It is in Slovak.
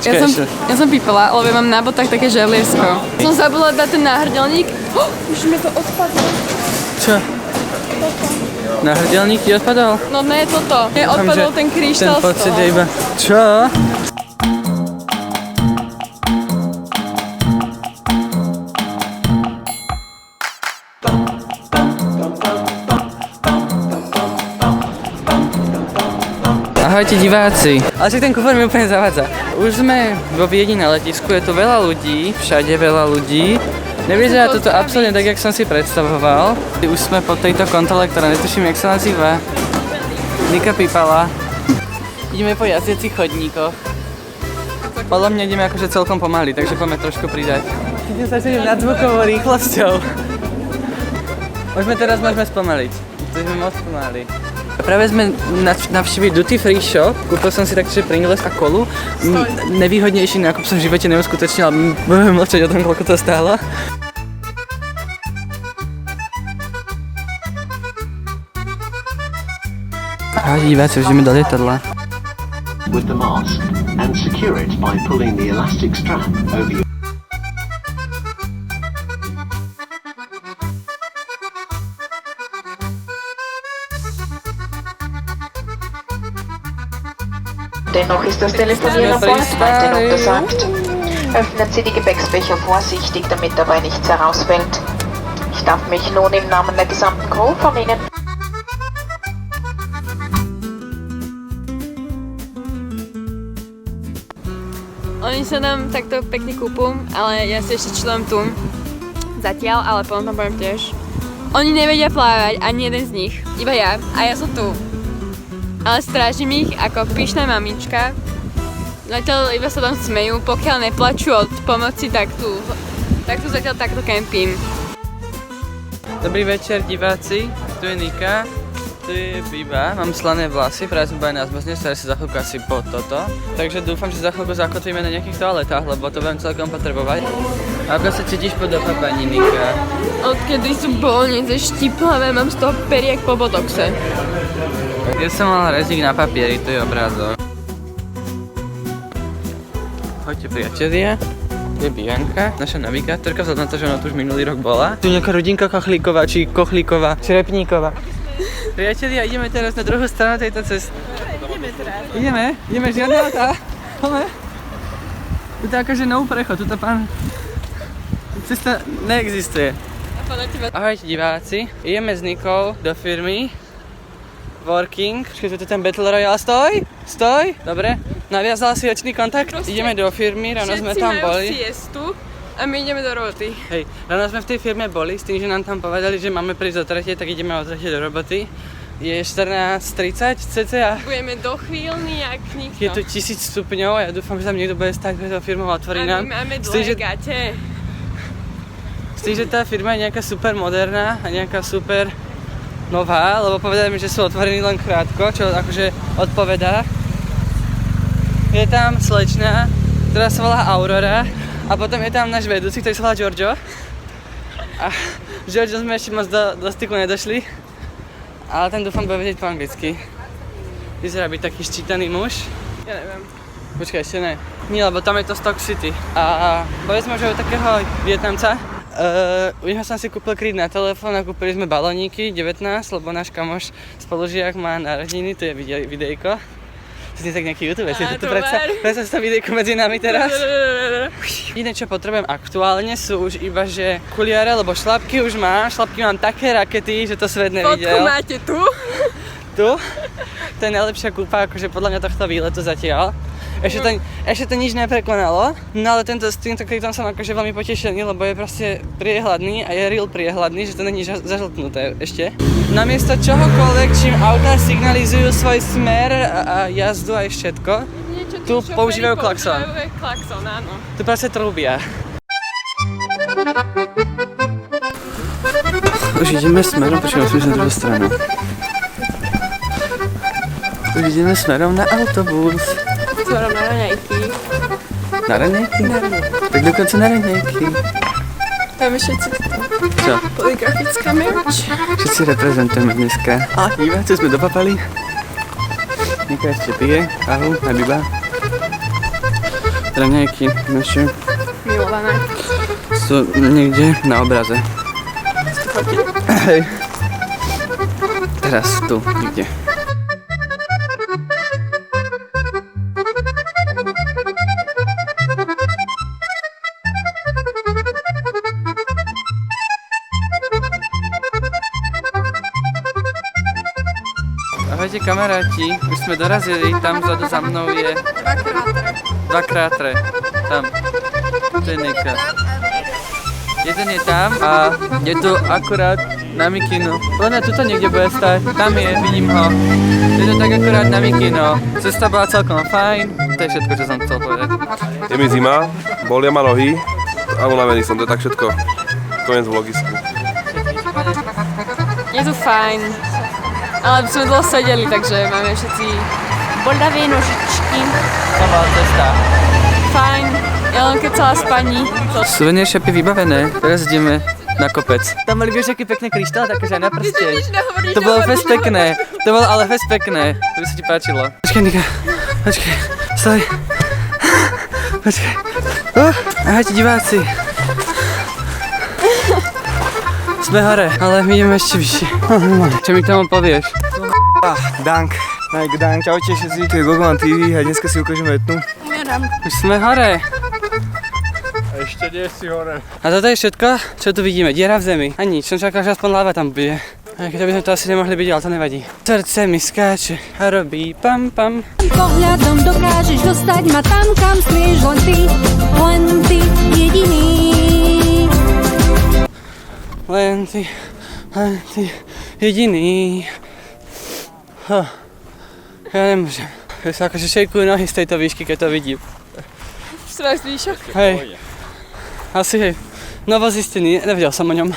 Ja som pípala, lebo mám na botách také želiesko. Som zabudla dať ten náhrdelník. Už mi to odpadlo. Čo? Náhrdelník ti odpadol? No ne, toto. Odpadol ten kryštál z toho. Ten pocit je iba... Čo? Ahojte diváci. Ale však ten kufor mi úplne zavádza. Už sme vo Viedni na letisku, je tu veľa ľudí, všade veľa ľudí. Nevyzerá toto absolútne tak, jak som si predstavoval. Už sme po tejto kontrole, ktorá netuším, jak sa nazýva. Nika pípala. Ideme po jazdiacich chodníkoch. Podľa mňa ideme akože celkom pomaly, takže poďme trošku pridať. Ideme sa nad zvukovou rýchlosťou. Môžeme spomaliť. To sme moc pomaly. Práve sme navštívili Duty Free Shop, kúpil som si takže Pringles a kolu. Nevýhodnejší nákup som v živote neuskutočnil, ale budeme mlčať o tom, koľko to stálo. Ahojte diváci, už ideme do lietadla. With the mask and secure it by pulling the elastic strap over your Dennoch ist das Telefonieren vor weiterhin untersagt. Öffnen Sie die Gepäcksbecher vorsichtig, damit dabei nichts herausfällt. Ich darf mich nun im Namen der gesamten Crew von Ihnen... Oni sa nám takto pekne kúpu, ale ja si ešte čítam tu. Zatiaľ, ale potom tam budem tiež. Oni nevedia plávať, ani jeden z nich. Iba ja. A ja som tu. Ale strážim ich ako pyšná mamička. Zatiaľ iba sa tam smejú, pokiaľ neplačú od pomoci, tak tu zatiaľ takto kempím. Dobrý večer diváci, tu je Nika, tu je Biba, mám slané vlasy, práve som aj na zmrzne, ktoré sa za chvíľku asi po toto. Takže dúfam, že za chvíľku zakotvíme na nejakých toaletách, lebo to budem celkom potrebovať. Ako sa cítiš po dopapaní, Nika? Odkedy sú bolnice štiplavé, mám z toho periek po botoxe. Ja som mal rezík na papieri, to je obrázok. Poďte priatelia, je Bianka, naša navigátorka, vzhľadom na to, že ona tu už minulý rok bola. Tu nejaká rodinka Kochlíková, či Kochlíková, či Repníková. Priatelia, ideme teraz na druhú stranu tejto cesty. Ideme, žiadne autá. Poďme. Tu je akože nový prechod, tuto pán... Cesta neexistuje. Ahojte diváci, ideme s Nikou do firmy Working. Počkej, tu je ten Battle Royale, stoj, dobre. Naviazala si očný kontakt, ideme do firmy, ráno sme tam boli. Všetci majú siestu a my ideme do roboty. Hej, ráno sme v tej firme boli, s tým, že nám tam povedali, že máme prísť o 3, tak ideme o 3 do roboty. Je 14:30 cca. Budeme dochvíľni jak nikto. Je tu 1000 stupňov a ja dúfam, že tam niekto bude stať pred tou firmou a otvorí nám. A my máme dlhé gate. S tým, že tá firma je nejaká super moderná a nejaká super nová, lebo povedali mi, že sú otvorení len krátko, čo akože odpovedá. Je tam slečna, ktorá sa volá Aurora a potom je tam náš vedúci, ktorý sa volá Giorgio. A Giorgio sme ešte moc do styku nedošli, ale ten dúfam bude vedieť po anglicky. Vyzerá byť taký ščítaný muž. Ja neviem. Počkaj, ešte ne. Nie, lebo tam je to Stock City. A povedzme, že od takého Vietnamca. U neho som si kúpil kryt na telefón a kúpili sme balóniky 19, lebo náš kamoš spolužiak má narodeniny, to je videjko. Si tak nejaký youtuber, si tu predstav to videjko medzi nami teraz. Jediné, čo potrebujem aktuálne sú už iba, že kuliare, lebo šlapky už mám, mám také rakety, že to svet nevidel. Fotku máte tu? Tu? To je najlepšia kúpa, akože podľa mňa tohto výletu zatiaľ. Ešte to nič neprekonalo, no ale s týmto klitom som akože veľmi potešený, lebo je proste priehľadný a je real priehľadný, že to není zažltnuté ešte. Namiesto čohokoľvek, čím autá signalizujú svoj smer a jazdu aj všetko, tu používajú klakson. Áno. Tu proste trúbia. Už ideme smerom, počkaj, musím ísť na druhú stranu. Už ideme smerom na autobus. Smerom na raňajky. Na raňajky? Tak dokonca na raňajky. Tam je všetci Čo? poligrafická merch. Všetci reprezentujeme dneska. A diváci sme dopapali. Nika ešte pije. Ahoj, Biba. Raňajky naše Milované. sú niekde na obraze. Hej. Teraz tu, niekde. Ahojte kamaráti, už sme dorazili, tam vzadu za mnou je dva krátre, tam, to je niekde. Jeden je tam a je tu akurát na mikinu. Len tuto niekde bude stať, tam je, vidím ho. Je to tak akurát na mikino. Cesta bola celkom fajn, to je všetko, čo som chcel povedať. Je mi zima, bolia ma nohy a unavený som, to je tak všetko. Koniec vlogisku. Je tu fajn. Ale sme dlho sedeli, takže máme všetci bolavé nožičky. To bola cesta. Fajn. Ja len keď celá spaní. Suvenír shopy vybavené, teraz ideme na kopec. Tam mali vieš, aký pekný kryštál, takže aj na prste. To bolo fest pekné, to bolo ale fest pekné. To by sa ti páčilo. Počkaj, Nika, počkaj, stoj. Počkaj. Ahojte diváci. Sme hore, ale my ideme ešte vyššie. Čo mi k tomu povieš? Dank. Mike Dank. Čaute všetci, tu je Gogoman TV a dneska si ukážeme etnu. Už sme hore. A ešte nie si hore. A toto je všetko, čo tu vidíme. Diera v zemi. A nič, som čakal, že aspoň láva tam bude. Aj keď by sme to asi nemohli byť, ale to nevadí. Srdce mi skáče a robí pam pam. Pohľadom dokážeš dostať ma tam, kam smieš len ty jediný. Len ty jediný. Ja nemôžem. Ja sa akože šejkujú nohy z tejto výšky, keď to vidím. Strach zvýšok. Hej. Asi hej. Novozistený, nevedel som o ňom.